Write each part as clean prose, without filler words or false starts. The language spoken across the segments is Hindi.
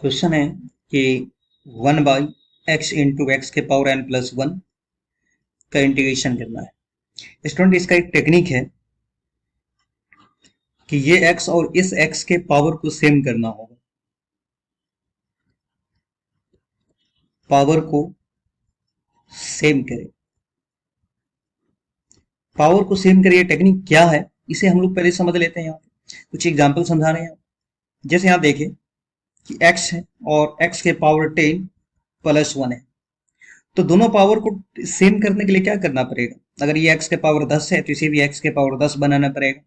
क्वेश्चन है कि 1/x इंटू एक्स के पावर n प्लस 1 का इंटीग्रेशन करना है। स्टूडेंट, इसका एक टेक्निक है कि ये x और इस x के पावर को सेम करना होगा। पावर को सेम करें, पावर को सेम करें, ये टेक्निक क्या है इसे हम लोग पहले समझ लेते हैं। यहाँ पे कुछ एग्जाम्पल समझा रहे हैं। जैसे यहाँ देखिए कि x है और x के पावर 10 प्लस 1 है, तो दोनों पावर को सेम करने के लिए क्या करना पड़ेगा? अगर ये x के पावर 10 है तो इसे भी x के पावर 10 बनाना पड़ेगा।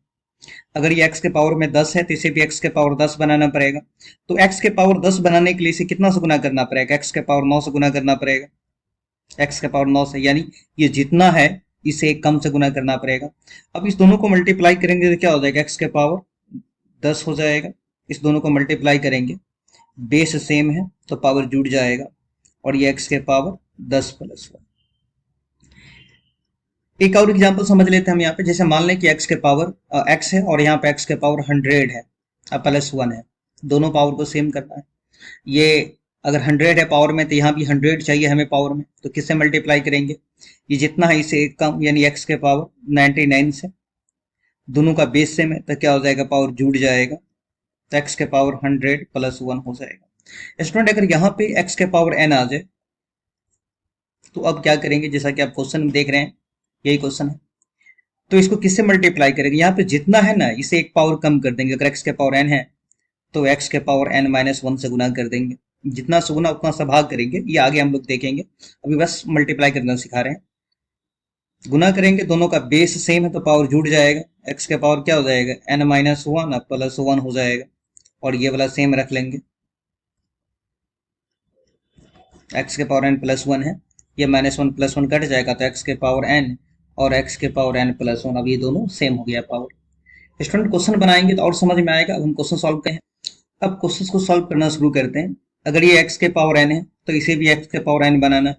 अगर ये x के पावर में 10 है तो इसे भी x के पावर 10 बनाना पड़ेगा। तो x के पावर 10 बनाने के लिए इसे कितना से गुना करना पड़ेगा? x के पावर 9 से गुना करना पड़ेगा। x के पावर 9 से, यानी ये जितना है इसे एक कम से गुना करना पड़ेगा। अब इस दोनों को मल्टीप्लाई करेंगे तो क्या हो जाएगा? x के पावर 10 हो जाएगा। इस दोनों को मल्टीप्लाई करेंगे, बेस सेम है तो पावर जुड़ जाएगा और ये x के पावर 10 प्लस 1। एक और एग्जांपल समझ लेते हैं हम यहाँ पे। जैसे मान लें कि x के पावर x है और यहाँ पे x के पावर 100 है प्लस 1 है। दोनों पावर को सेम करना है। ये अगर 100 है पावर में तो यहाँ भी 100 चाहिए हमें पावर में, तो किससे मल्टीप्लाई करेंगे? ये जितना है इसे एक कम, यानी x के पावर 99 से। दोनों का बेस सेम है तो क्या हो जाएगा? पावर जुड़ जाएगा तो x के पावर 100 प्लस 1 हो जाएगा। स्टूडेंट, अगर यहाँ पे x के पावर n आ जाए तो अब क्या करेंगे? जैसा कि आप क्वेश्चन में देख रहे हैं, यही क्वेश्चन है, तो इसको किससे मल्टीप्लाई करेंगे? यहाँ पे जितना है ना इसे एक पावर कम कर देंगे। अगर x के पावर n है तो x के पावर n माइनस 1 से गुना कर देंगे। जितना से गुना उतना सा भाग करेंगे, ये आगे हम लोग देखेंगे, अभी बस मल्टीप्लाई करना सिखा रहे हैं। गुना करेंगे, दोनों का बेस सेम है तो पावर जुड़ जाएगा। x के पावर क्या हो जाएगा? n माइनस 1 प्लस 1 हो जाएगा और ये वाला सेम रख लेंगे। x के पावर n प्लस 1 है, ये माइनस 1 प्लस 1 कट जाएगा तो x के पावर n और x के पावर n प्लस 1, अब ये दोनों सेम हो गया पावर। स्टूडेंट, क्वेश्चन बनाएंगे तो और समझ में आएगा। अब हम क्वेश्चन सॉल्व करें। अब क्वेश्चन को सॉल्व करना शुरू करते हैं। अगर ये x के पावर n है तो इसे भी x के पावर n बनाना।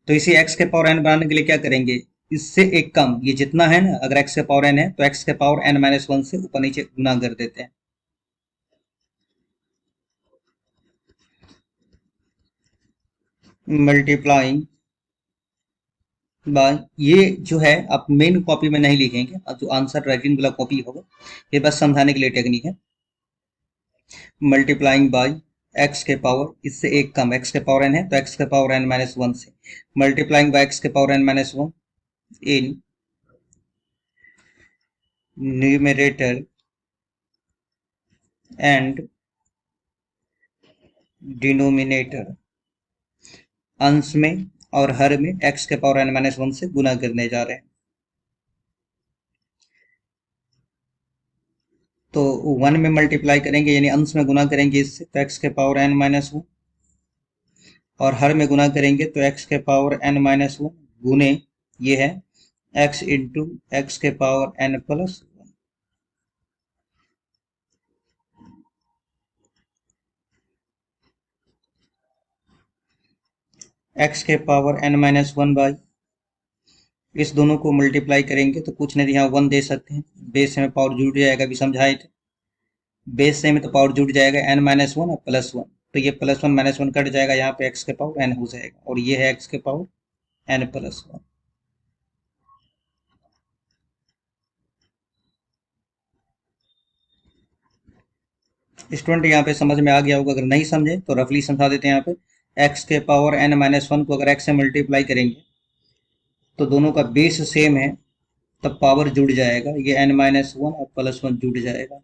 तो इसे x के पावर n बनाने के लिए क्या करेंगे? इससे एक कम, ये जितना है ना, अगर x के पावर n है तो x के पावर n माइनस 1 से ऊपर नीचे गुना कर देते हैं। मल्टीप्लाइंग बाय, ये जो है आप मेन कॉपी में नहीं लिखेंगे, अब जो आंसर राइटिंग वाला कॉपी होगा, ये बस समझाने के लिए टेक्निक है। मल्टीप्लाइंग बाय एक्स के पावर, इससे एक कम, एक्स के पावर n है तो एक्स के पावर n माइनस 1 से मल्टीप्लाइंग बाय एक्स के power n minus 1 in numerator and denominator, अंश में और हर में एक्स के पावर n माइनस 1 से गुना करने जा रहे हैं। तो 1 में मल्टीप्लाई करेंगे यानी अंश में गुना करेंगे इससे, तो एक्स के पावर n माइनस 1, और हर में गुना करेंगे तो x के पावर n माइनस 1 गुने ये है x इंटू एक्स के पावर n प्लस 1। एक्स के पावर n माइनस 1 बाई, इस दोनों को मल्टीप्लाई करेंगे तो कुछ नहीं, यहाँ 1 दे सकते हैं, बेस में पावर जुड़ जाएगा, अभी समझाए थे। बेस से में तो पावर जुड़ जाएगा n माइनस 1 और प्लस 1, तो ये प्लस 1 माइनस 1 कट जाएगा, यहाँ पे x के पावर n हो जाएगा और ये है x के पावर n प्लस 1। स्टूडेंट, यहाँ पे समझ में आ गया होगा। अगर नहीं समझे तो रफली समझा देते हैं। यहाँ पे x के पावर n माइनस 1 को अगर x से मल्टीप्लाई करेंगे तो दोनों का बेस सेम है तब पावर जुड़ जाएगा, ये n माइनस 1 और प्लस 1 जुड़ जाएगा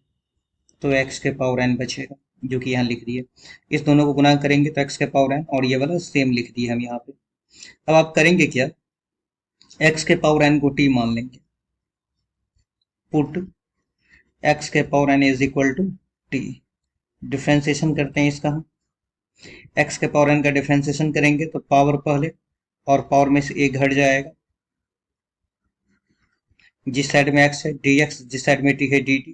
तो x के पावर n बचेगा, जो कि यहाँ लिख दिए। इस दोनों को गुना करेंगे तो x के पावर n और ये वाला सेम लिख दिए हम यहाँ पे। अब आप करेंगे क्या? x के पावर n को t मान लेंगे, पुट x के power n is equal to t। Differentiation करते हैं इसका हम। x के पावर n का डिफ्रेंसिएशन करेंगे तो पावर पहले और पावर में से एक घट जाएगा, जिस साइड में x है dx, जिस साइड में t है dt,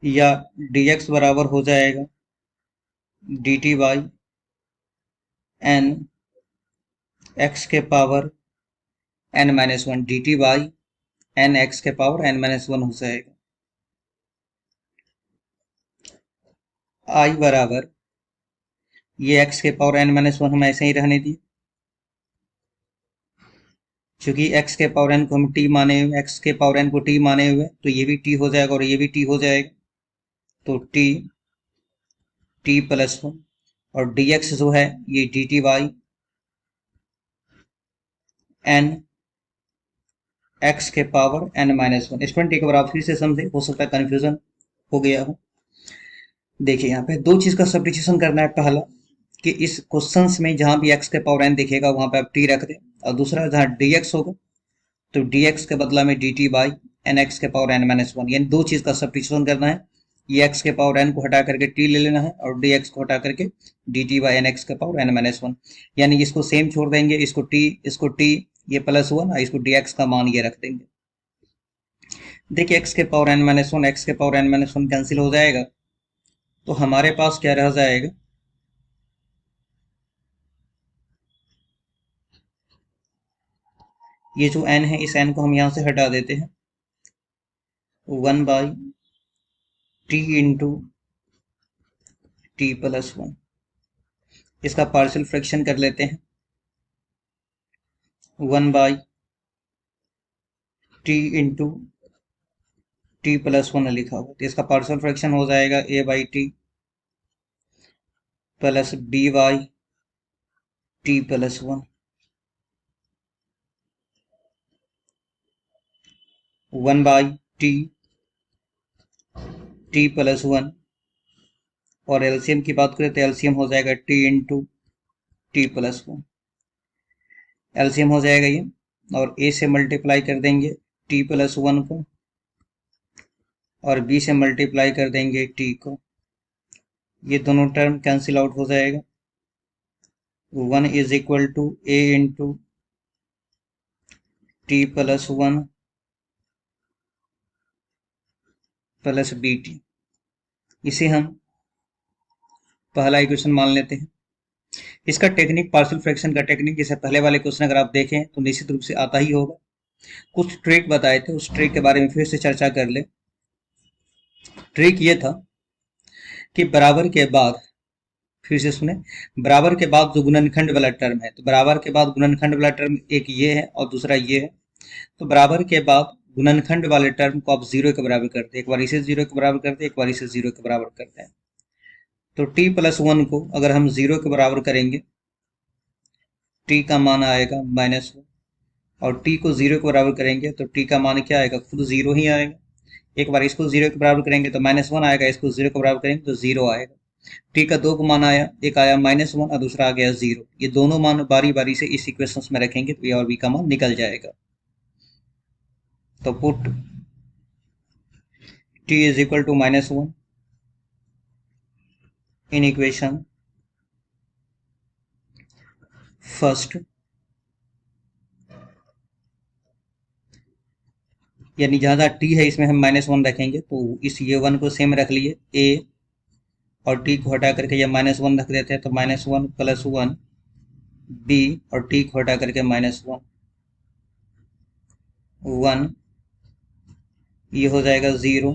या dx बराबर हो जाएगा dt बाई n x के power n minus 1, dt by n x के पावर n माइनस 1 हो जाएगा। आई बराबर ये x के पावर n माइनस वन हम ऐसे ही रहने दिए, क्योंकि x के पावर n को हम t माने हुए, x के पावर n को t माने हुए, तो ये भी t हो जाएगा और ये भी t हो जाएगा, तो t प्लस वन, और dx जो है ये dt बाई n x के power n minus one. Student एक बार आप फिर से समझे, हो सकता है कंफ्यूजन हो गया हो। देखिए यहाँ पे दो चीज का सब्स्टिट्यूशन करना है। पहला कि इस क्वेश्चंस में जहां भी x के पावर n दिखेगा वहां पे आप t रख दें, और दूसरा जहां dx होगा तो dx के बदला में dt बाई एन एक्स के पावर n माइनस वन, यानी दो चीज का सब्स्टिट्यूशन करना है। ये x के पावर n को हटा करके t ले लेना है और dx को हटा करके dt बाई एन एक्स के पावर n माइनस वन, यानी इसको सेम छोड़ देंगे, इसको t ये प्लस वन और इसको dx का मान ये रख देंगे। देखिए x के power n minus one X के power n minus one cancel हो जाएगा, तो हमारे पास क्या रह जाएगा, ये जो n है इस n को हम यहां से हटा देते हैं, one by T into T plus one. इसका पार्शियल फ्रैक्शन कर लेते हैं, one by T into T plus one लिखा हुआ, तो इसका पार्शियल फ्रैक्शन हो जाएगा A by T plus B by T plus one, one by T plus one, और एलसीएम की बात करें तो एलसीएम हो जाएगा T into T plus one, LCM हो जाएगा ये, और ए से मल्टीप्लाई कर देंगे टी प्लस वन को और बी से मल्टीप्लाई कर देंगे टी को, ये दोनों टर्म कैंसिल आउट हो जाएगा, one is equal to a into T plus one plus b t. इसे हम पहला इक्वेशन मान लेते हैं। इसका टेक्निक पार्शियल फ्रैक्शन का टेक्निक जैसे पहले वाले क्वेश्चन अगर आप देखें तो निश्चित रूप से आता ही होगा। कुछ ट्रिक बताए थे, उस ट्रिक के बारे में फिर से चर्चा कर ले। ट्रिक ये था कि बराबर के बाद, फिर से सुने, बराबर के बाद जो गुणनखंड वाला टर्म है, तो बराबर के बाद गुणनखंड वाला टर्म एक ये है और दूसरा ये है, तो बराबर के बाद गुणनखंड वाले टर्म को आप जीरो के बराबर करते हैं, एक बार इसे जीरो के बराबर करते हैं, एक बार इसे जीरो के बराबर करते हैं। तो t प्लस वन को अगर हम जीरो के बराबर करेंगे, t का मान आएगा माइनस वन, और t को जीरो के बराबर करेंगे तो t का मान क्या आएगा, खुद जीरो ही आएगा। एक बार इसको जीरो के बराबर करेंगे तो माइनस वन आएगा, इसको जीरो के बराबर करेंगे तो जीरो आएगा। टी का दो मान आया, एक आया माइनस वन और दूसरा आ गया जीरो, ये दोनों मान बारी बारी से इस इक्वेशन में रखेंगे तो ए और बी का मान निकल जाएगा। तो put t is equal to minus one in equation first, यानी जहां जहां टी है इसमें हम माइनस वन रखेंगे, तो इस ये वन को सेम रख लिए ए, और टी को हटा करके ये माइनस वन रख देते हैं, तो minus one plus one b, और टी को हटा करके माइनस वन वन, ये हो जाएगा जीरो,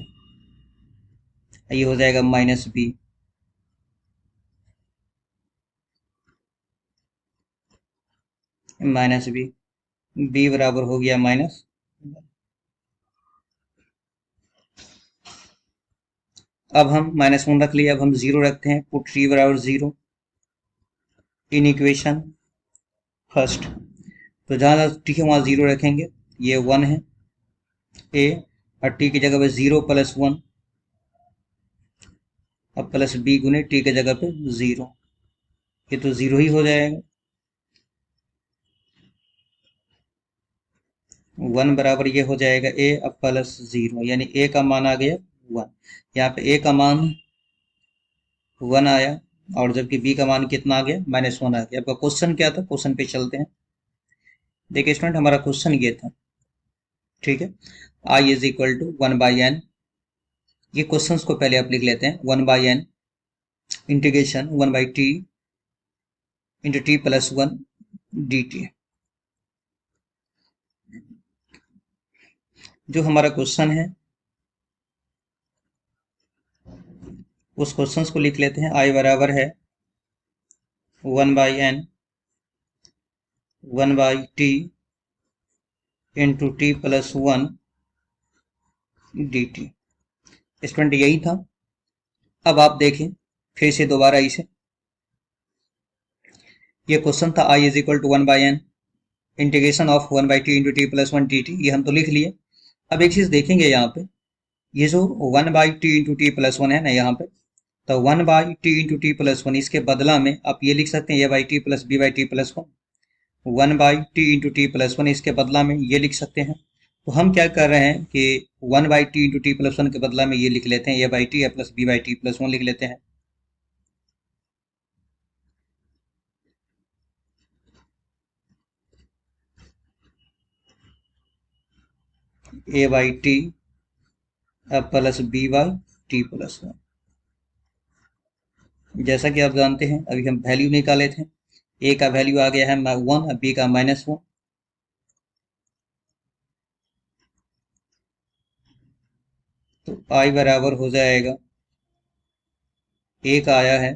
ये हो जाएगा minus b, minus b, b बराबर हो गया माइनस। अब हम माइनस वन रख लिए, अब हम जीरो रखते हैं, पुट टी बराबर जीरो इन इक्वेशन फर्स्ट, तो जहां टी है वहां जीरो रखेंगे, ये वन है ए, और टी की जगह पे जीरो प्लस वन, अब प्लस बी गुने टी की जगह पे जीरो, ये तो जीरो ही हो जाएगा। वन बराबर ये हो जाएगा ए, अब प्लस जीरो, यानी ए का मान आ गया वन, यहाँ पे ए का मान वन आया, और जबकि बी का मान कितना आ गया, माइनस वन आ गया। आपका क्वेश्चन क्या था, क्वेश्चन पे चलते हैं। देखिए स्टूडेंट हमारा क्वेश्चन ये था, ठीक है, I is equal to one by N, ये क्वेश्चंस को पहले आप लिख लेते हैं, one by N integration one by T into T plus one D T. जो हमारा क्वेश्चन है उस क्वेश्चंस को लिख लेते हैं। आई बराबर है 1/n 1/t into T plus 1 dt। Student यही था। अब आप देखें फिर से दोबारा इसे, ये क्वेश्चन था i is equal to 1/n integration of 1/t into T plus 1 dt, ये हम तो लिख लिए। अब एक चीज देखेंगे यहाँ पे, ये जो 1/t इंटू टी प्लस 1 है ना यहाँ पे, तो 1/t इंटू टी प्लस 1 इसके बदला में आप ये लिख सकते हैं a/t plus b/t plus 1। 1/t into T plus 1 इसके बदला में ये लिख सकते हैं। तो हम क्या कर रहे हैं कि 1/t इंटू टी प्लस 1 के बदला में ये लिख लेते हैं a/t प्लस b/t प्लस 1 लिख लेते हैं। a/t plus b/t plus 1। जैसा कि आप जानते हैं अभी हम वैल्यू निकाले थे, a का वैल्यू आ गया है 1, b का -1। तो i बराबर हो जाएगा, a का आया है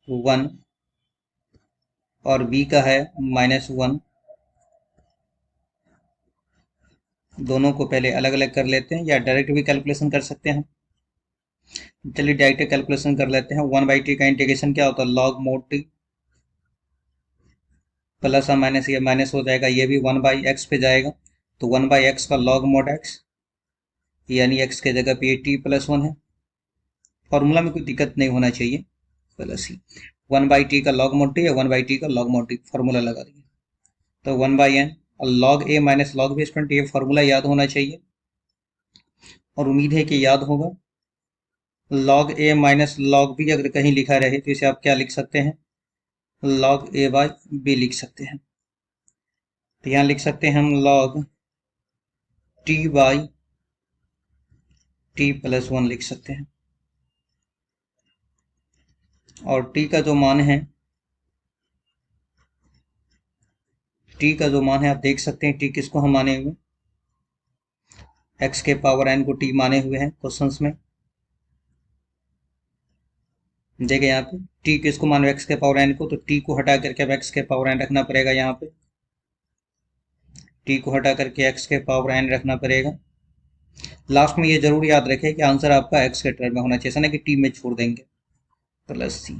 1 और b का है -1। दोनों को पहले अलग अलग कर लेते हैं या डायरेक्ट भी कैलकुलेशन कर सकते हैं। चलिए डायरेक्ट कैलकुलेशन कर लेते हैं। 1/t का इंटीग्रेशन क्या होता है, log mod t plus minus ये माइनस हो जाएगा, ये भी 1/x पे जाएगा तो 1/x का log mod x, यानी x के जगह पे t प्लस 1 है। फॉर्मूला में कोई दिक्कत नहीं होना चाहिए, प्लस ही 1/t का log mod t या 1/t का log mod t फॉर्मूला लगा दिए तो 1/n और log a minus log b। Student ये फॉर्मूला याद होना चाहिए और उम्मीद है कि याद होगा। log a minus log b अगर कहीं लिखा रहे तो इसे आप क्या लिख सकते हैं, log a/b लिख सकते हैं। तो यहाँ लिख सकते हैं हम log t/t प्लस 1 लिख सकते हैं। और t का जो मान है, t का जो मान है आप देख सकते हैं, t किसको हम माने हुए, x के पावर n को t माने हुए हैं क्वेश्चंस में। देखिए यहाँ पे t किसको मानो, x के पावर n को, तो t को हटा करके अब x के पावर n रखना पड़ेगा। यहाँ पे t को हटा करके x के पावर n रखना पड़ेगा। लास्ट में ये जरूर याद रखें कि आंसर आपका x के टर्म में होना चाहिए, ऐसा नहीं कि t में छोड़ देंगे। प्लस c,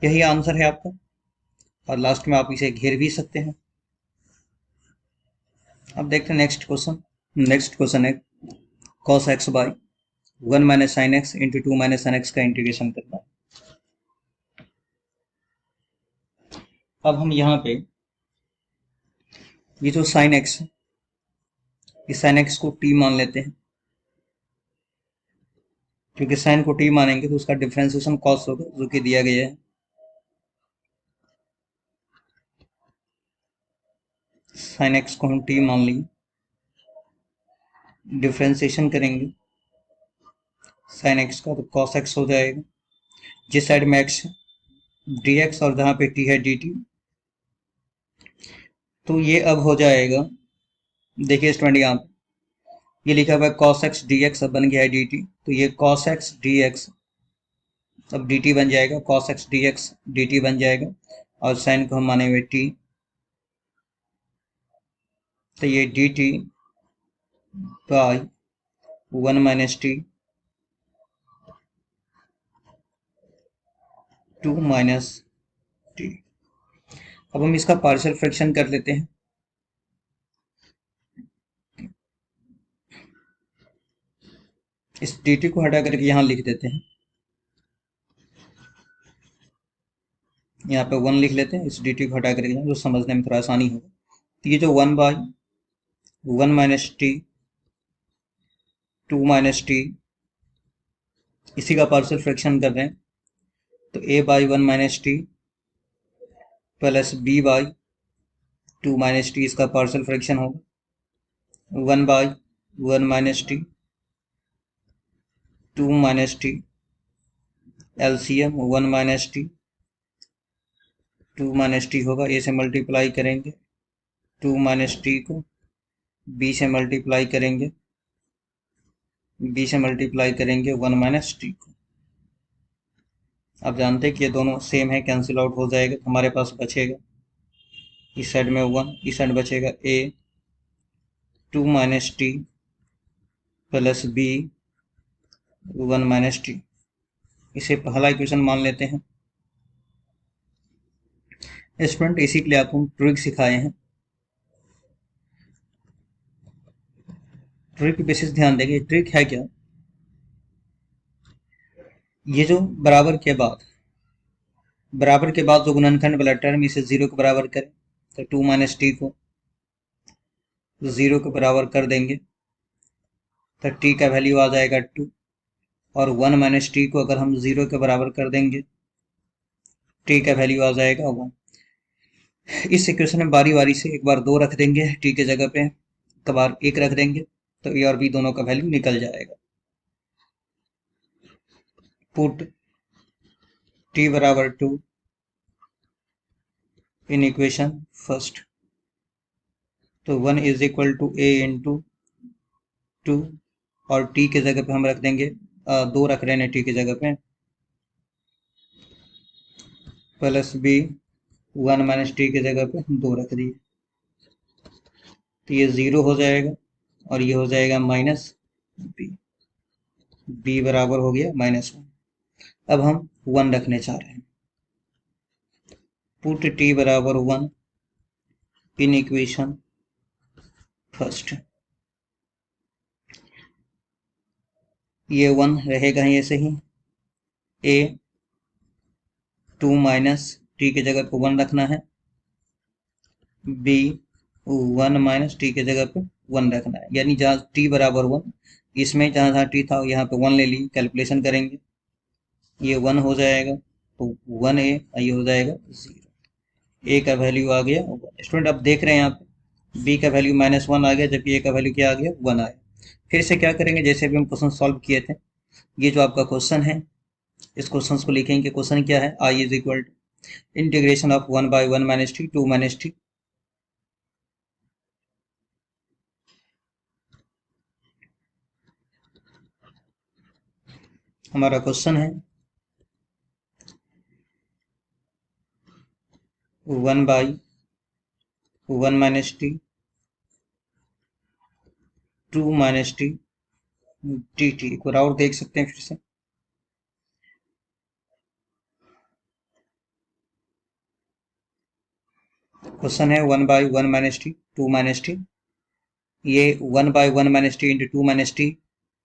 यही आंसर है आपका। और लास्ट में आप इसे घेर भी सकते हैं। अब देखते हैं नेक्स्ट क्वेश्चन। नेक्स्ट क्वेश्चन है cos x by 1 minus sine x into 2 minus sine x का इंटीग्रेशन करना है। अब हम यहाँ पे ये जो साइन एक्स है, इस साइन एक्स को t मान लेते हैं, क्योंकि साइन को t मानेंगे तो उसका डिफरेंशिएशन cos होगा जो कि दिया गया है। साइन एक्स को हम t मान लिए, डिफरेंशिएशन करेंगे साइन एक्स का तो cos x हो जाएगा। जिस साइड में x है dx और जहां पे t है dt, तो ये अब हो जाएगा, देखिए स्टूडेंट यहाँ पे ये लिखा हुआ है cos x dx, अब बन गया है dt, तो ये cos x dx अब dt बन जाएगा, cos x dx dt बन जाएगा। और साइन को हम माने हुए t, तो ये dt by 1 minus t 2 minus t। अब हम इसका पार्शियल फ्रैक्शन कर लेते हैं। इस dt को हटा करके यहाँ लिख देते हैं, यहाँ पे 1 लिख लेते हैं, इस dt को हटा करके जो समझने में थोड़ा आसानी होगा। तो ये जो 1/1 माइनस टी 2 माइनस टी, इसी का पार्शियल फ्रैक्शन कर रहे हैं, तो a/1 minus T plus b/2 minus T इसका पार्शियल फ्रैक्शन होगा। 1/1 minus T 2 minus T LCM 1 minus T 2 minus T होगा, ए से मल्टीप्लाई करेंगे 2 माइनस टी को, बी से मल्टीप्लाई करेंगे 1 माइनस टी को। आप जानते हैं कि ये दोनों सेम है, कैंसिल आउट हो जाएगा, हमारे पास बचेगा इस साइड में 1, इस साइड बचेगा a 2 minus T plus b 1 minus T. इसे पहला इक्वेशन मान लेते हैं। स्टूडेंट इसी के लिए आपको ट्रिक सिखाए हैं। ट्रिक की बेसिस ध्यान देंगे, ट्रिक है क्या, ये जो बराबर के बाद जो गुणनखंड वाला टर्म इसे 0 के बराबर करें तो 2 माइनस टी को 0 के बराबर कर देंगे तो टी का वैल्यू आ जाएगा 2, और 1 माइनस टी को अगर हम 0 के बराबर कर देंगे टी का वैल्यू आ जाएगा 1। इस इक्वेशन में बारी बारी से एक बार 2 रख देंगे टी के जगह पे, एक बार 1 रख देंगे तो ए और बी दोनों का वैल्यू निकल जाएगा। पुट टी बराबर 2 इन इक्वेशन फर्स्ट, तो 1 is equal to a into 2, और टी के जगह पे हम रख देंगे 2 रख रहे हैं टी की जगह पे, प्लस बी 1 माइनस टी की जगह पे 2 रख दिए, तो ये 0 हो जाएगा और ये हो जाएगा माइनस बी, बी बराबर हो गया -1। अब हम 1 रखने चाह रहे हैं, पुट टी बराबर 1 इन इक्वेशन फर्स्ट, ये 1 रहेगा ही ऐसे ही, ए 2 माइनस टी की जगह पे 1 रखना है, बी 1 माइनस टी की जगह पे 1 रखना है, यानी जहाँ टी बराबर 1, इसमें जहाँ जहाँ टी था यहाँ पे 1 ले ली, कैलकुलेशन करेंगे ये 1 हो जाएगा तो 1 ए, ये हो जाएगा 0, ए का वैल्यू आ गया 1। स्टूडेंट आप देख रहे हैं यहाँ पे बी का वैल्यू -1 आ गया, जबकि ए का वैल्यू क्या आ गया 1 आया। फिर से क्या करेंगे, जैसे भी हम क्वेश्चन सॉल्व किए थे, ये जो आपका क्वेश्चन है इस क्वेश्चन को लिखेंगे। क्वेश्चन क्या है, I is equal to integration of 1 by 1 minus T 2 minus T, हमारा क्वेश्चन है 1 by 1 minus T 2 minus T T T. एक बार और देख सकते हैं फिर से, क्वेश्चन है 1 by 1 minus T 2 minus T, ये 1 by 1 minus T into 2 minus T,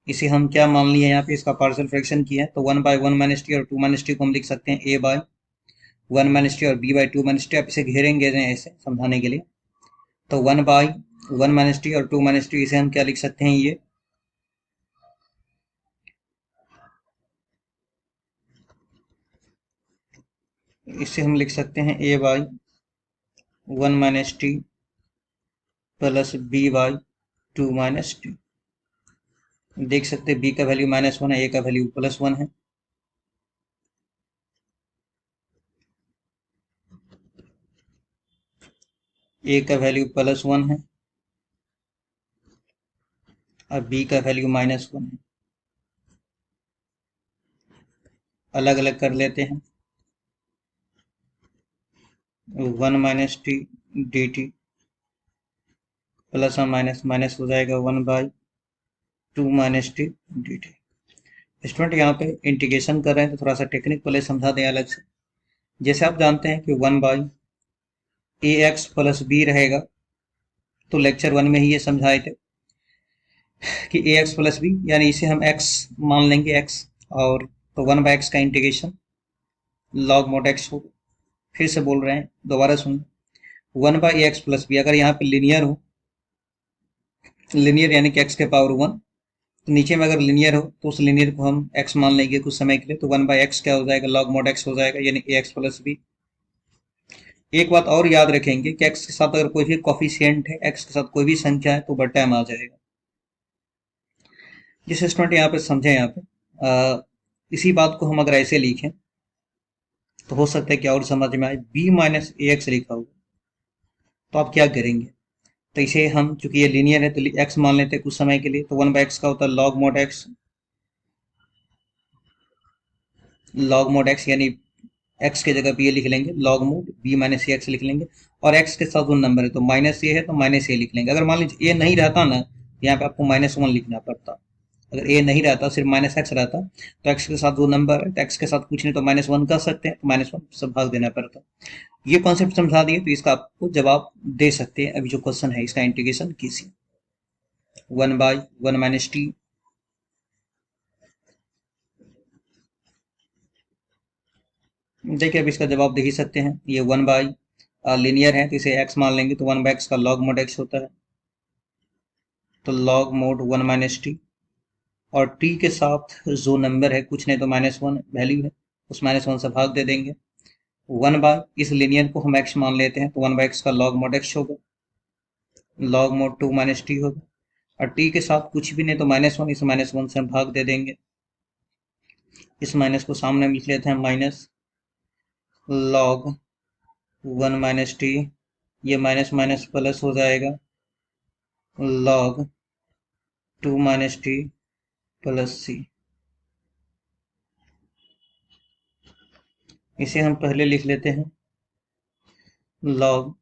इसे हम क्या मान लिए यहाँ पे, इसका पार्शियल फ्रैक्शन किया है, तो 1 बाई 1 माइनस टी और 2 माइनस टी को हम लिख सकते हैं ए बाई 1 माइनस टी और बी बाई 2 माइनस टी। आप इसे घेरेंगे ऐसे समझाने के लिए, तो 1 बाई 1 माइनस टी और 2 माइनस टी, इसे हम क्या लिख सकते हैं, ये इसे हम लिख सकते हैं A by 1 minus T plus B by 2 minus T. देख सकते हैं बी का वैल्यू -1 है, ए का वैल्यू +1 है, ए का वैल्यू +1 है और बी का वैल्यू -1 है। अलग अलग कर लेते हैं, 1 minus T D T plus और माइनस माइनस हो जाएगा 1 by 2 minus T D T. Student यहाँ पे इंटीग्रेशन कर रहे हैं तो थोड़ा सा टेक्निक पहले समझा दें अलग से। जैसे आप जानते हैं कि 1 by a x plus b रहेगा, तो लेक्चर 1 में ही ये समझाए थे कि ए एक्स प्लस बी, यानी इसे हम एक्स मान लेंगे एक्स, और तो 1 बाई एक्स का इंटीग्रेशन लॉग मोड एक्स होगा। फिर से बोल रहे हैं, दोबारा सुन, 1 बाई एक्स प्लस बी अगर यहाँ पे लीनियर हो, लीनियर यानी कि एक्स के पावर 1, तो नीचे में अगर लीनियर हो तो उस लीनियर को हम एक्स मान लेंगे कुछ समय के लिए, तो 1 बाई एक्स क्या हो जाएगा, लॉग मोड एक्स हो जाएगा, यानी ए एक्स प्लस बी। एक बात और याद रखेंगे कि एक्स के साथ अगर कोई भी कॉफिशिएंट है, एक्स के साथ कोई भी संख्या है, तो बटा में आ जाएगा। जिस स्टूडेंट यहाँ पे समझे, यहाँ पे इसी बात को हम अगर ऐसे लिखें तो हो सकता है कि और समझ में आए, बी माइनस ए एक्स लिखा हुआ, तो आप क्या करेंगे, तो इसे हम चूंकि ये लीनियर है तो एक्स मान लेते हैं कुछ समय के लिए, तो 1 बाई एक्स का होता है log mode x, log mode x यानी एक्स के जगह पे ये लिख लेंगे, लॉग मोड बी माइनस ए एक्स लिख लेंगे, और एक्स के साथ 2 नंबर है तो माइनस ए है तो माइनस ए लिख लेंगे। अगर मान लीजिए ए नहीं रहता ना, यहाँ पे आपको -1 लिखना पड़ता। अगर ए नहीं रहता, सिर्फ माइनस एक्स रहता, तो एक्स के साथ 2 नंबर है तो एक्स के साथ कुछ नहीं तो -1 कर सकते हैं, तो -1 से भाग देना पड़ता। ये कॉन्सेप्ट समझा दिए तो इसका आपको जवाब दे सकते हैं। अभी जो क्वेश्चन है इसका इंटीग्रेशन कीजिए, 1/1 - t। देखिए अब इसका जवाब दे ही सकते हैं, ये 1/, लीनियर है तो इसे x मान लेंगे तो 1/x का log mod x होता है, तो log mod 1 - t। और t के साथ जो नंबर है कुछ नहीं तो -1 वैल्यू है, उस -1 से भाग दे देंगे। 1/, इस लीनियर को हम x मान लेते हैं तो 1/x का log mod x होगा, log mod 2 - t होगा। और t के साथ कुछ भी नहीं तो -1, इस -1 से हम भाग दे देंगे। इस माइनस को सामने लिख लेते हैं, माइनस log 1 - t, ये माइनस माइनस प्लस हो जाएगा, log 2 - t प्लस c। इसे हम पहले लिख लेते हैं log,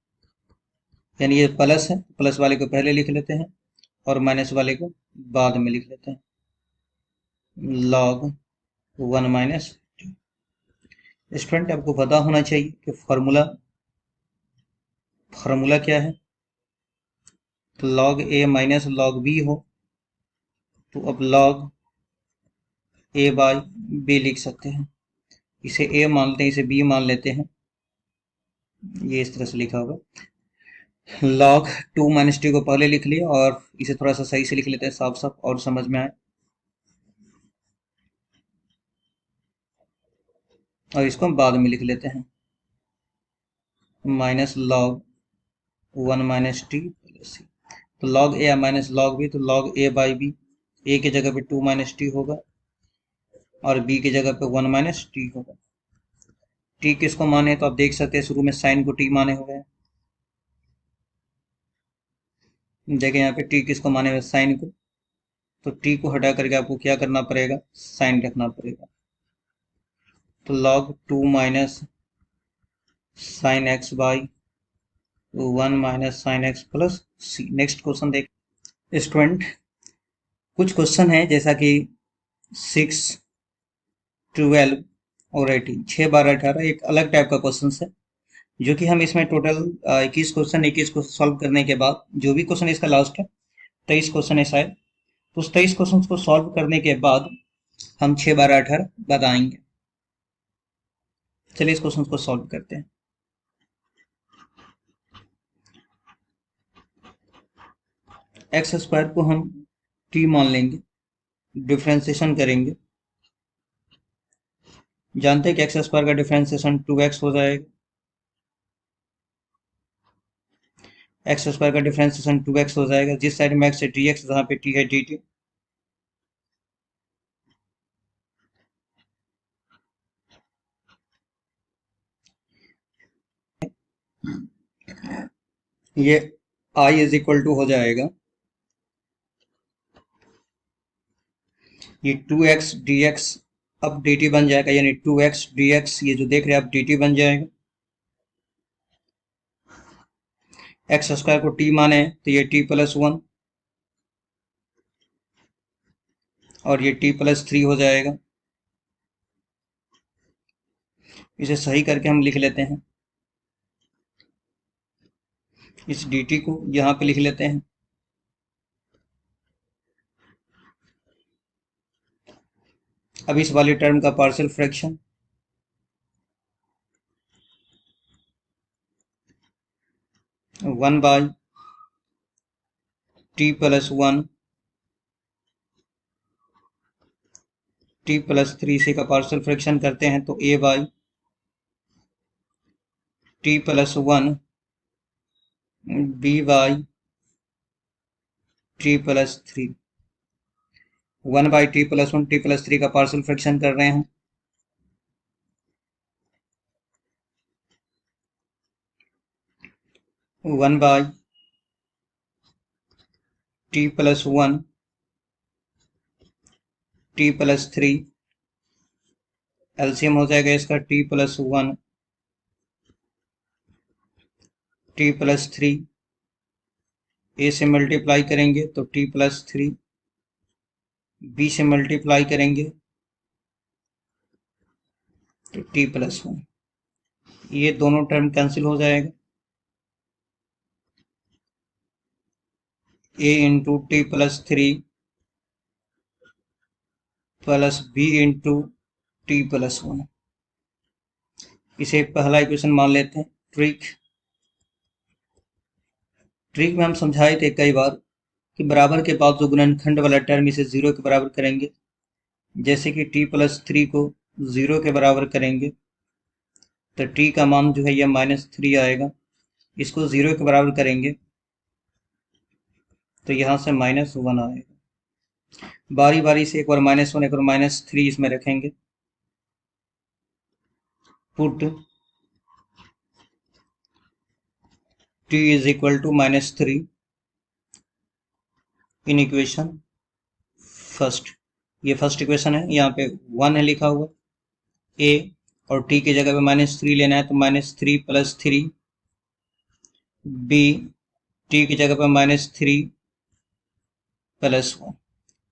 यानी ये प्लस है, प्लस वाले को पहले लिख लेते हैं और माइनस वाले को बाद में लिख लेते हैं, log 1 - t। स्टूडेंट आपको पता होना चाहिए कि फार्मूला क्या है। तो log a minus log b हो तो अब log a बाई b लिख सकते हैं। इसे a मानते हैं, इसे b मान लेते हैं, ये इस तरह से लिखा होगा। log 2 - t को पहले लिख लिया और इसे थोड़ा सा सही से लिख लेते हैं, साफ साफ और समझ में आए, और इसको हम बाद में लिख लेते हैं, minus log 1 - t plus c। तो log a minus log b, तो log a by b, a की जगह पे 2 - t होगा और b की जगह पे 1 - t होगा। t किसको माने तो आप देख सकते हैं शुरू में साइन को t माने हुए हैं। देखिए यहाँ पे t किसको माने हुए, साइन को, तो t को हटा करके आपको क्या करना पड़ेगा, साइन रखना पड़ेगा। तो log 2 minus sine x by 1 - sine x plus c. Next question देख स्टूडेंट, कुछ क्वेश्चन है जैसा कि 6, 12 और 18, 6, 12, 18 एक अलग टाइप का क्वेश्चन है, जो कि हम इसमें टोटल 21 को सॉल्व करने के बाद, जो भी क्वेश्चन इसका लास्ट है 23 क्वेश्चन है शायद, तो उस 23 क्वेश्चन को सॉल्व करने के बाद हम 6, 12, 18 बताएंगे। चलिए इस क्वेश्चन को सॉल्व करते हैं। एक्स स्क्वायर को हम टी मान लेंगे, डिफ्रेंसिएशन करेंगे, जानते हैं कि एक्स स्क्वायर का डिफ्रेंसिएशन 2x हो जाएगा, एक्स स्क्वायर का डिफ्रेंसिएशन 2x हो जाएगा, जिस साइड में x है dx, जहाँ पे t है dt। ये i इज इक्वल टू हो जाएगा, ये 2x dx अब dt बन जाएगा, यानी 2x dx, ये जो देख रहे हैं आप dt बन जाएगा। एक्स स्क्वायर को t माने तो ये t+1 और ये t+3 हो जाएगा। इसे सही करके हम लिख लेते हैं, इस dt को यहाँ पे लिख लेते हैं। अब इस वाली टर्म का पार्शियल फ्रैक्शन, 1/t+1 t+3 से का पार्शियल फ्रैक्शन करते हैं तो a/t+1 b/t+3, 1/t+1 t+3 का पार्शियल फ्रैक्शन कर रहे हैं, 1/t+1 t+3 एलसीएम हो जाएगा इसका t+1 t+3, ए से मल्टीप्लाई करेंगे तो t+3, बी से मल्टीप्लाई करेंगे तो t+1, ये दोनों टर्म कैंसिल हो जाएगा, a into t+3 plus b into t+1। इसे पहला इक्वेशन मान लेते हैं। ट्रिक में हम समझाए थे कई बार कि बराबर के बाद जो गुणनखंड वाला टर्म इसे 0 के बराबर करेंगे, जैसे कि t+3 को 0 के बराबर करेंगे तो t का मान जो है यह -3 आएगा। इसको 0 के बराबर करेंगे तो यहाँ से -1 आएगा। बारी बारी से एक बार -1 एक बार -3 इसमें रखेंगे। Put t is equal to -3 in equation first. ये फर्स्ट इक्वेशन है, यहाँ पे 1 है लिखा हुआ a, और t की जगह पे -3 लेना है तो -3 + 3, b t की जगह पे -3 + 1,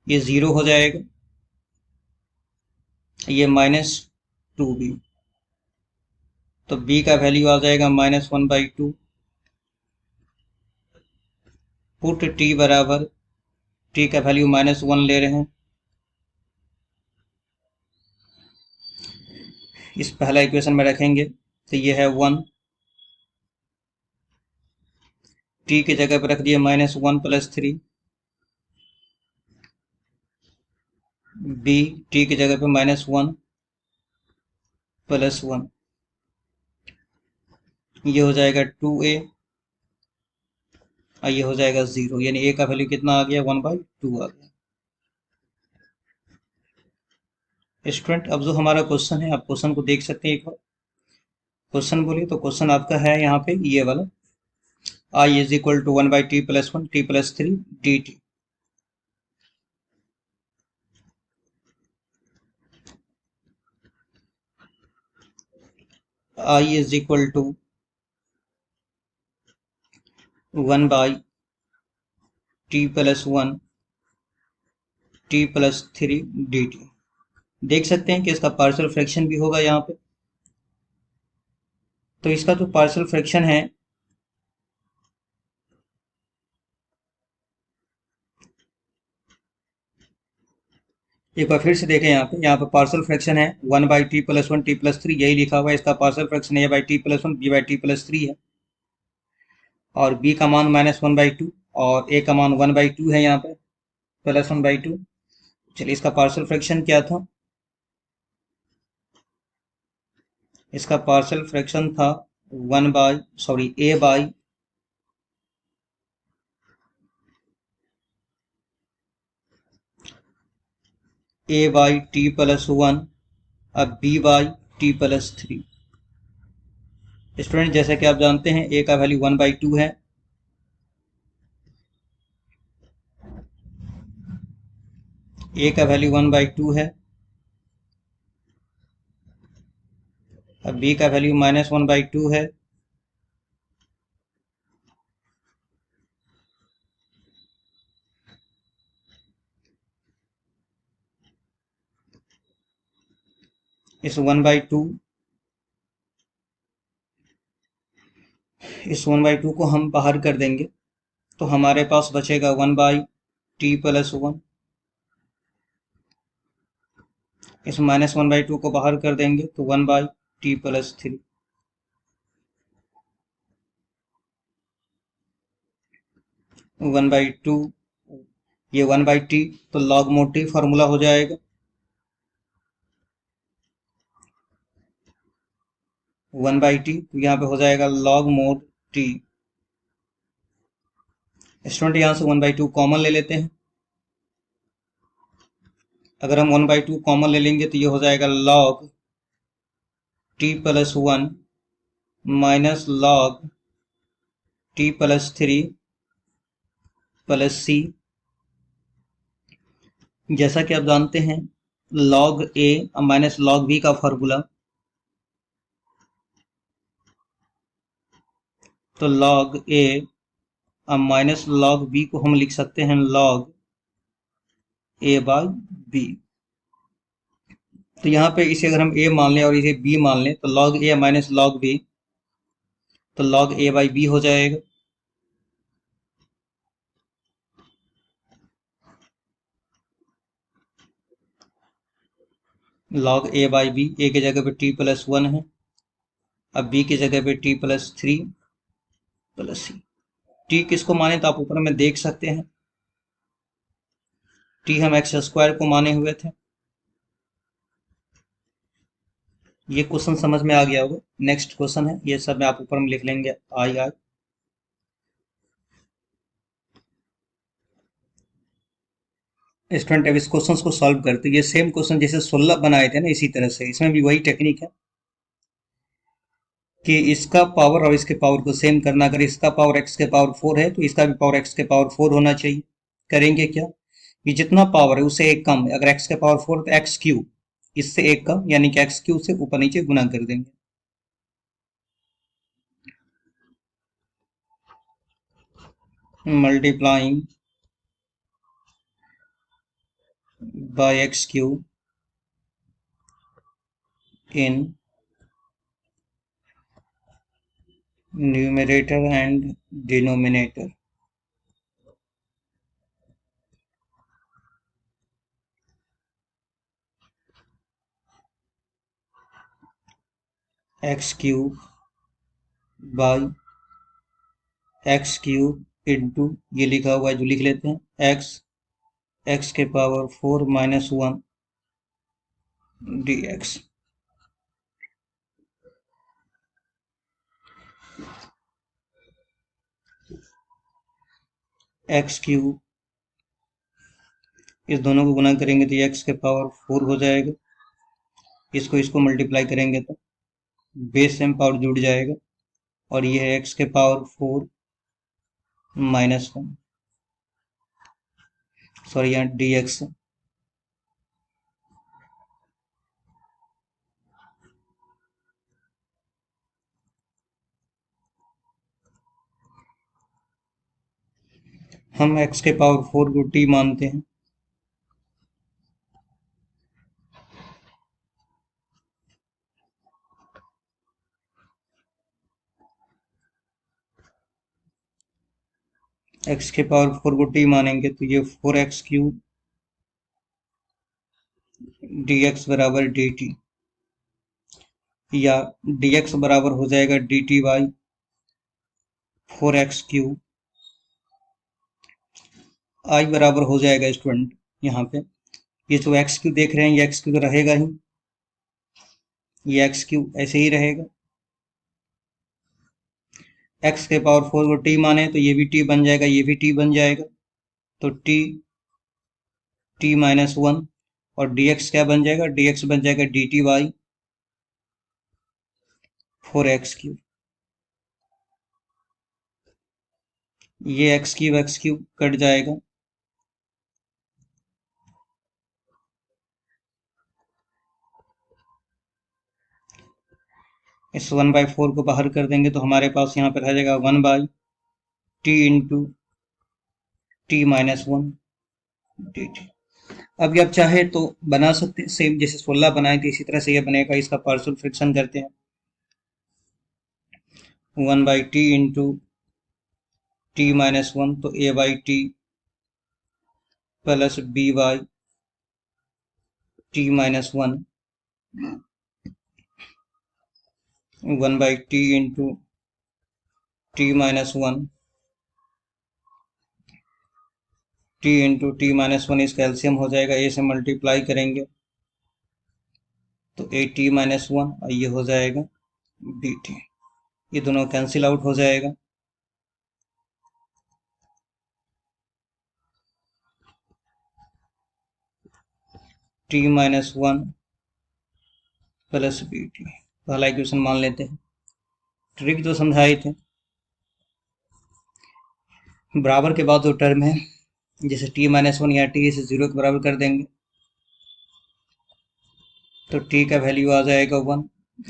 ये 0 हो जाएगा, ये -2b, तो b का वैल्यू आ जाएगा -1/2। पुट t बराबर, t का वैल्यू -1 ले रहे हैं, इस पहला इक्वेशन में रखेंगे तो ये है 1, t की जगह पर रख दिए -1 + 3, b t की जगह पे -1 + 1, ये हो जाएगा 2a और ये हो जाएगा 0, यानी a का वैल्यू कितना आ गया 1/2 आ गया। स्टूडेंट अब जो हमारा क्वेश्चन है, आप क्वेश्चन को देख सकते हैं एक बार। क्वेश्चन बोलिए तो क्वेश्चन आपका है यहाँ पे ये वाला, i is equal to 1/t+1 t+3 dt। i is equal to 1/t+1 t+3 dt। देख सकते हैं कि इसका पार्शियल फ्रैक्शन भी होगा यहाँ पे, तो इसका जो पार्शियल फ्रैक्शन है एक बार फिर से देखें, यहाँ पे पार्शियल फ्रैक्शन है 1/t+1 t+3, यही लिखा हुआ है। इसका पार्शियल फ्रैक्शन a/t+1 b/t+3 है, और b का मान -1/2 और a का मान 1/2 है, यहाँ पे +1/2। चलिए इसका पार्शियल फ्रैक्शन क्या था, इसका पार्शियल फ्रैक्शन था a/t+1 अब b/t+3। स्टूडेंट जैसा कि आप जानते हैं a का वैल्यू 1/2 है, a का वैल्यू 1/2 है, अब b का वैल्यू -1/2 है, इस 1/2 को हम बाहर कर देंगे तो हमारे पास बचेगा 1/t+1, इस -1/2 को बाहर कर देंगे तो 1/t+3। वन बाई टू, ये 1/t तो लॉग मोड टी फार्मूला हो जाएगा, 1/t तो यहाँ पे हो जाएगा लॉग मोड टी। स्टूडेंट यहाँ से 1/2 कॉमन ले लेते हैं, अगर हम 1/2 कॉमन ले लेंगे तो ये हो जाएगा log t+1 minus log t+3 plus c। जैसा कि आप जानते हैं लॉग ए माइनस लॉग बी का फॉर्मूला, तो लॉग ए माइनस लॉग बी को हम लिख सकते हैं लॉग ए बाई बी। तो यहाँ पे इसे अगर हम ए मान लें और इसे बी मान लें तो लॉग ए माइनस लॉग बी, तो लॉग ए बाई बी हो जाएगा। लॉग ए बाई बी, ए की जगह पे टी प्लस वन है, अब बी की जगह पे T plus three plus c. T किसको माने तो आप ऊपर में देख सकते हैं, टी हम एक्स स्क्वायर को माने हुए थे। ये क्वेश्चन समझ में आ गया होगा। नेक्स्ट क्वेश्चन है, ये सब में आप ऊपर में लिख लेंगे आई आई। स्टूडेंट अब इस क्वेश्चन को सॉल्व करते हैं। ये सेम क्वेश्चन जैसे 16 बनाए थे ना, इसी तरह से इसमें भी वही टेक्निक है कि इसका पावर और इसके पावर को सेम करना। अगर इसका पावर एक्स के पावर 4 है तो इसका भी पावर एक्स के पावर 4 होना चाहिए। करेंगे क्या, ये जितना पावर है उससे एक कम है। अगर एक्स के पावर 4 तो एक्स क्यू इससे एक कम, यानी कि एक्स क्यू से ऊपर नीचे गुना कर देंगे। Multiplying by x Q in numerator and denominator. X cube by x cube into, ये लिखा हुआ है जो लिख लेते हैं, एक्स एक्स के power 4 minus 1 D x. X cube, इस दोनों को गुना करेंगे तो एक्स के पावर 4 हो जाएगा, इसको इसको मल्टीप्लाई करेंगे तो बेस में पावर जुड़ जाएगा, और ये है एक्स के पावर 4 माइनस 1, सॉरी यहाँ डी एक्स। हम एक्स के पावर 4 को टी मानते हैं, एक्स के पावर 4 को टी मानेंगे तो ये 4x क्यूब डी एक्स बराबर डी टी, या डी एक्स बराबर हो जाएगा d t by 4x cube. I बराबर हो जाएगा स्टूडेंट, यहाँ पे ये जो एक्स क्यू देख रहे हैं ये एक्स क्यू तो रहेगा ही, ये एक्स क्यू ऐसे ही रहेगा। एक्स के पावर 4 को टी माने तो ये भी टी बन जाएगा, ये भी टी बन जाएगा, तो टी टी माइनस 1, और डी एक्स क्या बन जाएगा, डी एक्स बन जाएगा d t by 4x cube. ये एक्स क्यूब कट जाएगा, इस 1/4 को बाहर कर देंगे तो हमारे पास यहाँ पर आ जाएगा 1/t into t minus 1 D T. अब ये आप चाहे तो बना सकते हैं सेम जैसे 16 बनाए थे इसी तरह से ये बनेगा। इसका पार्शियल फ्रैक्शन करते हैं, 1/t इंटू टी माइनस 1, तो a by T plus b by T minus 1, 1/t into t minus 1, T into t minus 1, इसका एलसीएम हो जाएगा, a से मल्टीप्लाई करेंगे तो ए टी माइनस 1, और ये हो जाएगा बी टी, ये दोनों कैंसिल आउट हो जाएगा। T minus 1 plus b t, पहला इक्वेशन मान लेते हैं। ट्रिक तो समझाए थे, बराबर के बाद जो टर्म है जैसे टी माइनस 1 या टी इसे 0 के बराबर कर देंगे, तो टी का वैल्यू आ जाएगा 1,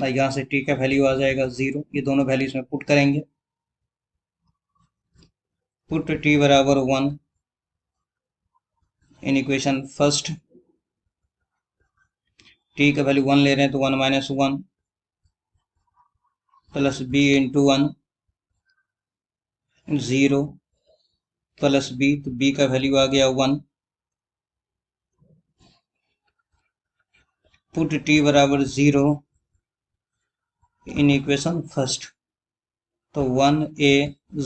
यहाँ से टी का वैल्यू आ जाएगा 0। ये दोनों वैल्यूज में पुट करेंगे। पुट टी बराबर 1 इन इक्वेशन फर्स्ट। टी का वैल्यू 1 ले रहे हैं तो 1 minus 1 plus b into 1 0 plus b, तो बी का वैल्यू आ गया 1। पुट टी बराबर 0 इन इक्वेशन फर्स्ट। तो 1a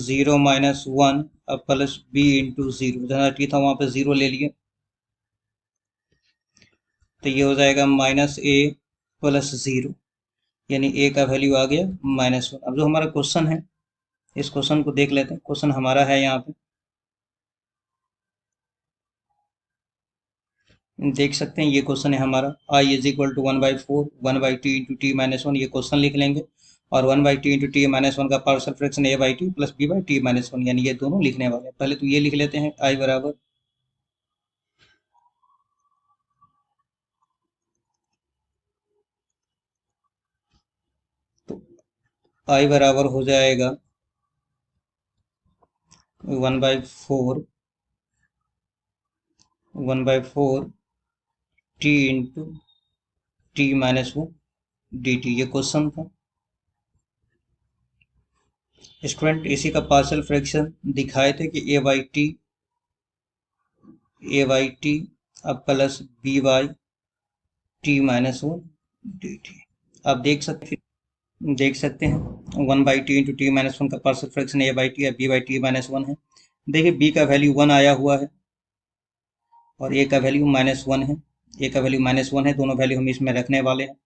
0 माइनस 1 अब प्लस बी इंटू 0, जहाँ टी था वहां पे 0 ले लिए, तो ये हो जाएगा माइनस ए प्लस 0, यानी ए का वैल्यू आ गया -1। अब जो हमारा क्वेश्चन है, इस क्वेश्चन को देख लेते हैं। क्वेश्चन हमारा है यहाँ पे, देख सकते हैं ये क्वेश्चन है हमारा। I is equal to 1/4 1/t into t minus 1, ये क्वेश्चन लिख लेंगे। और 1/t इंटू टी माइनस 1 का partial fraction a/t plus b/t minus 1, यानी ये दोनों लिखने वाले हैं। पहले तो ये लिख लेते हैं, आई बराबर तो आई बराबर हो जाएगा 1/4 T into t minus 1 dt, ये क्वेश्चन था। स्टूडेंट इसी का पार्शियल फ्रैक्शन दिखाए थे कि a/t अब प्लस b/t माइनस 1 dt। आप देख सकते हैं 1/t इंटू टी माइनस 1 का पार्शियल फ्रैक्शन a/t या b/t माइनस 1 है। देखिए b का वैल्यू 1 आया हुआ है और a का वैल्यू -1 है। a का वैल्यू -1 है, दोनों वैल्यू हम इसमें रखने वाले हैं।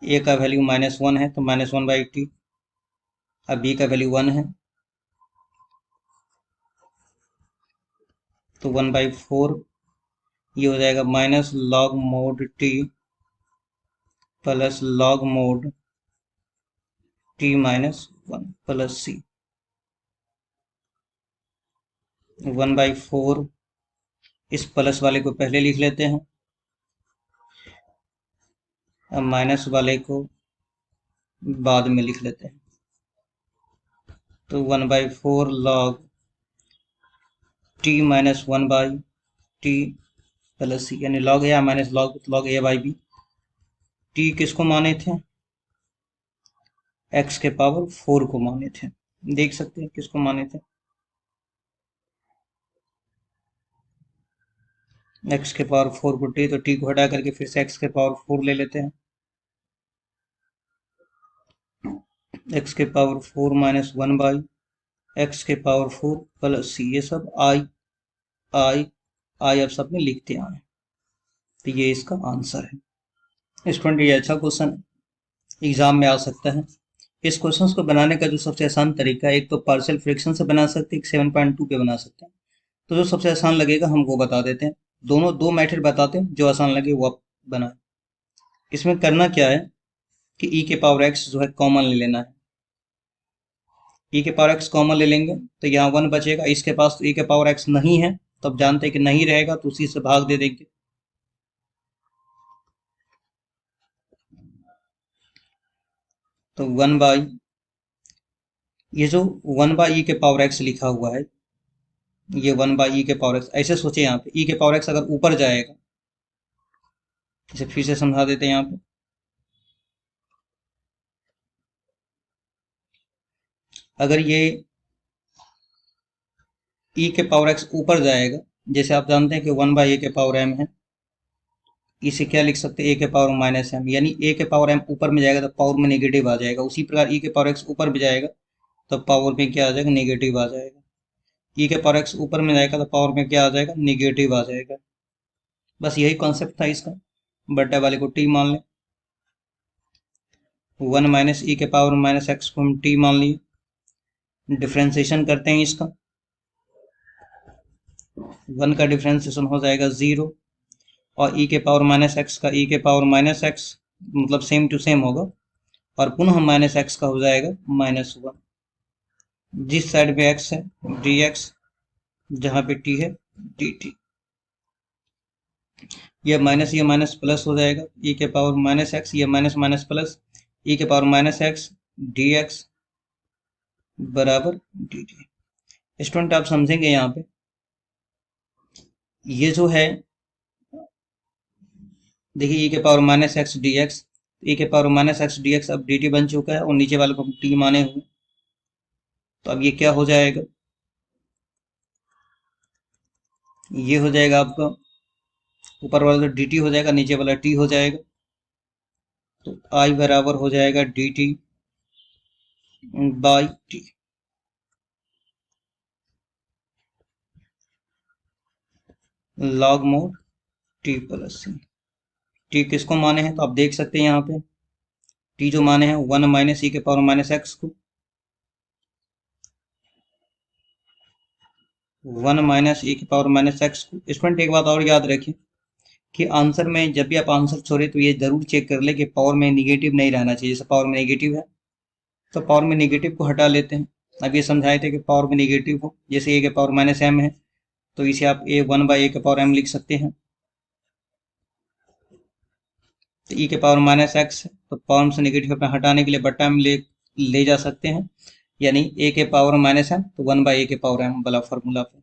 a का वैल्यू -1 है तो -1/t। अब b का वैल्यू 1 है तो 1/4, ये हो जाएगा minus log mode t plus log mode t minus 1 plus c। 1/4, इस प्लस वाले को पहले लिख लेते हैं, अब माइनस वाले को बाद में लिख लेते हैं। तो 1/4 log t minus 1/t plus c, यानी लॉग ए माइनस लॉग a/b। t किसको माने थे? x के पावर 4 को माने थे। देख सकते हैं किसको माने थे, x के पावर 4 को t, तो t को हटा करके फिर से x के पावर 4 ले लेते हैं। x के पावर 4 माइनस 1/x के पावर 4 प्लस c, ये सब आई अब सब में लिखते आए, तो ये इसका आंसर है। स्टूडेंट ये अच्छा क्वेश्चन एग्जाम में आ सकता है। इस क्वेश्चन को बनाने का जो सबसे आसान तरीका है, एक तो पार्शियल फ्रैक्शन से बना सकते हैं, एक 7.2 पे बना सकते हैं। तो जो सबसे आसान लगेगा हम वो बता देते हैं। दोनों दो मेथड बताते हैं, जो आसान लगे वो आप बनाए। इसमें करना क्या है कि e के पावर x जो है कॉमन ले लेना है। e के पावर x कॉमन ले लेंगे तो यहाँ 1 बचेगा। इसके पास तो e के पावर x नहीं है, तो अब जानते हैं कि नहीं रहेगा तो उसी से भाग दे देंगे। तो 1 बाई, ये जो 1 बाई e के पावर x लिखा हुआ है, ये 1 बाई e के पावर x, ऐसे सोचे यहाँ पे e के पावर x अगर ऊपर जाएगा, इसे फिर से समझा देते हैं यहाँ पे। अगर ये e के पावर x ऊपर जाएगा, जैसे आप जानते हैं कि 1 बाई a के पावर m है, इसे क्या लिख सकते हैं, a के पावर माइनस m, यानी a के पावर m ऊपर में जाएगा तो पावर में नेगेटिव आ जाएगा। उसी प्रकार e के पावर x ऊपर भी जाएगा तो पावर में क्या आ जाएगा, नेगेटिव आ जाएगा। e के पावर x ऊपर में जाएगा तो पावर में क्या आ जाएगा, नेगेटिव आ जाएगा। बस यही कॉन्सेप्ट था इसका। बट्टे वाले को t मान लें, 1 माइनस e के पावर माइनस x को हम t मान लिए। डिफ्रेंसिएशन करते हैं इसका, 1 का डिफ्रेंसिएशन हो जाएगा 0, और e के पावर माइनस एक्स का e के पावर माइनस एक्स, मतलब सेम टू सेम होगा, और पुनः माइनस एक्स का हो जाएगा -1। जिस साइड पे x है dx, जहाँ पे t है dt। ये माइनस प्लस हो जाएगा, ई के पावर माइनस एक्स, ये माइनस माइनस प्लस, ई के power minus x d x बराबर डी टी। स्टूडेंट आप समझेंगे यहाँ पे, ये जो है देखिए ई के power minus x d x, e के power minus x d x अब डी टी बन चुका है और नीचे वाले को टी माने हुए, तो अब ये क्या हो जाएगा, ये हो जाएगा आपका ऊपर वाला तो डी टी हो जाएगा, नीचे वाला टी हो जाएगा, तो आई बराबर हो जाएगा d t by t. Log mod t plus c, t किसको माने हैं तो आप देख सकते हैं यहाँ पे टी जो माने हैं 1 माइनस ई के पावर माइनस एक्स को, 1 माइनस ई के पावर माइनस एक्स को। स्टूडेंट एक बात और याद रखें कि आंसर में जब भी आप आंसर छोड़े तो ये जरूर चेक कर ले कि पावर में निगेटिव नहीं रहना चाहिए। जैसे पावर में निगेटिव है तो पावर में निगेटिव को हटा लेते हैं। अब ये समझाए थे कि पावर में निगेटिव हो, जैसे ए के पावर माइनस एम है तो इसे आप ए 1 बाई ए के पावर एम लिख सकते हैं। तो ई के पावर माइनस एक्स है तो पावर से निगेटिव अपना हटाने के लिए बट्टा में ले जा सकते हैं, यानी ए के पावर माइनस एम तो 1 बाई ए के पावर एम वाला फॉर्मूला पे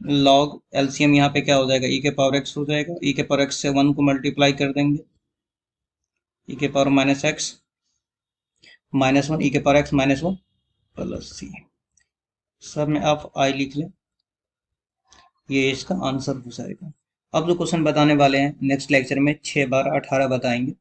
लॉग एलसीएम यहाँ पे क्या हो जाएगा, ई के पावर एक्स हो जाएगा, ई के पावर एक्स से 1 को मल्टीप्लाई कर देंगे, ई के पावर माइनस एक्स माइनस 1 ई के पावर एक्स माइनस 1 प्लस सी। सब में आप आई लिख लें, ये इसका आंसर हो जाएगा। अब जो क्वेश्चन बताने वाले हैं नेक्स्ट लेक्चर में 6, 12, 18 बताएंगे।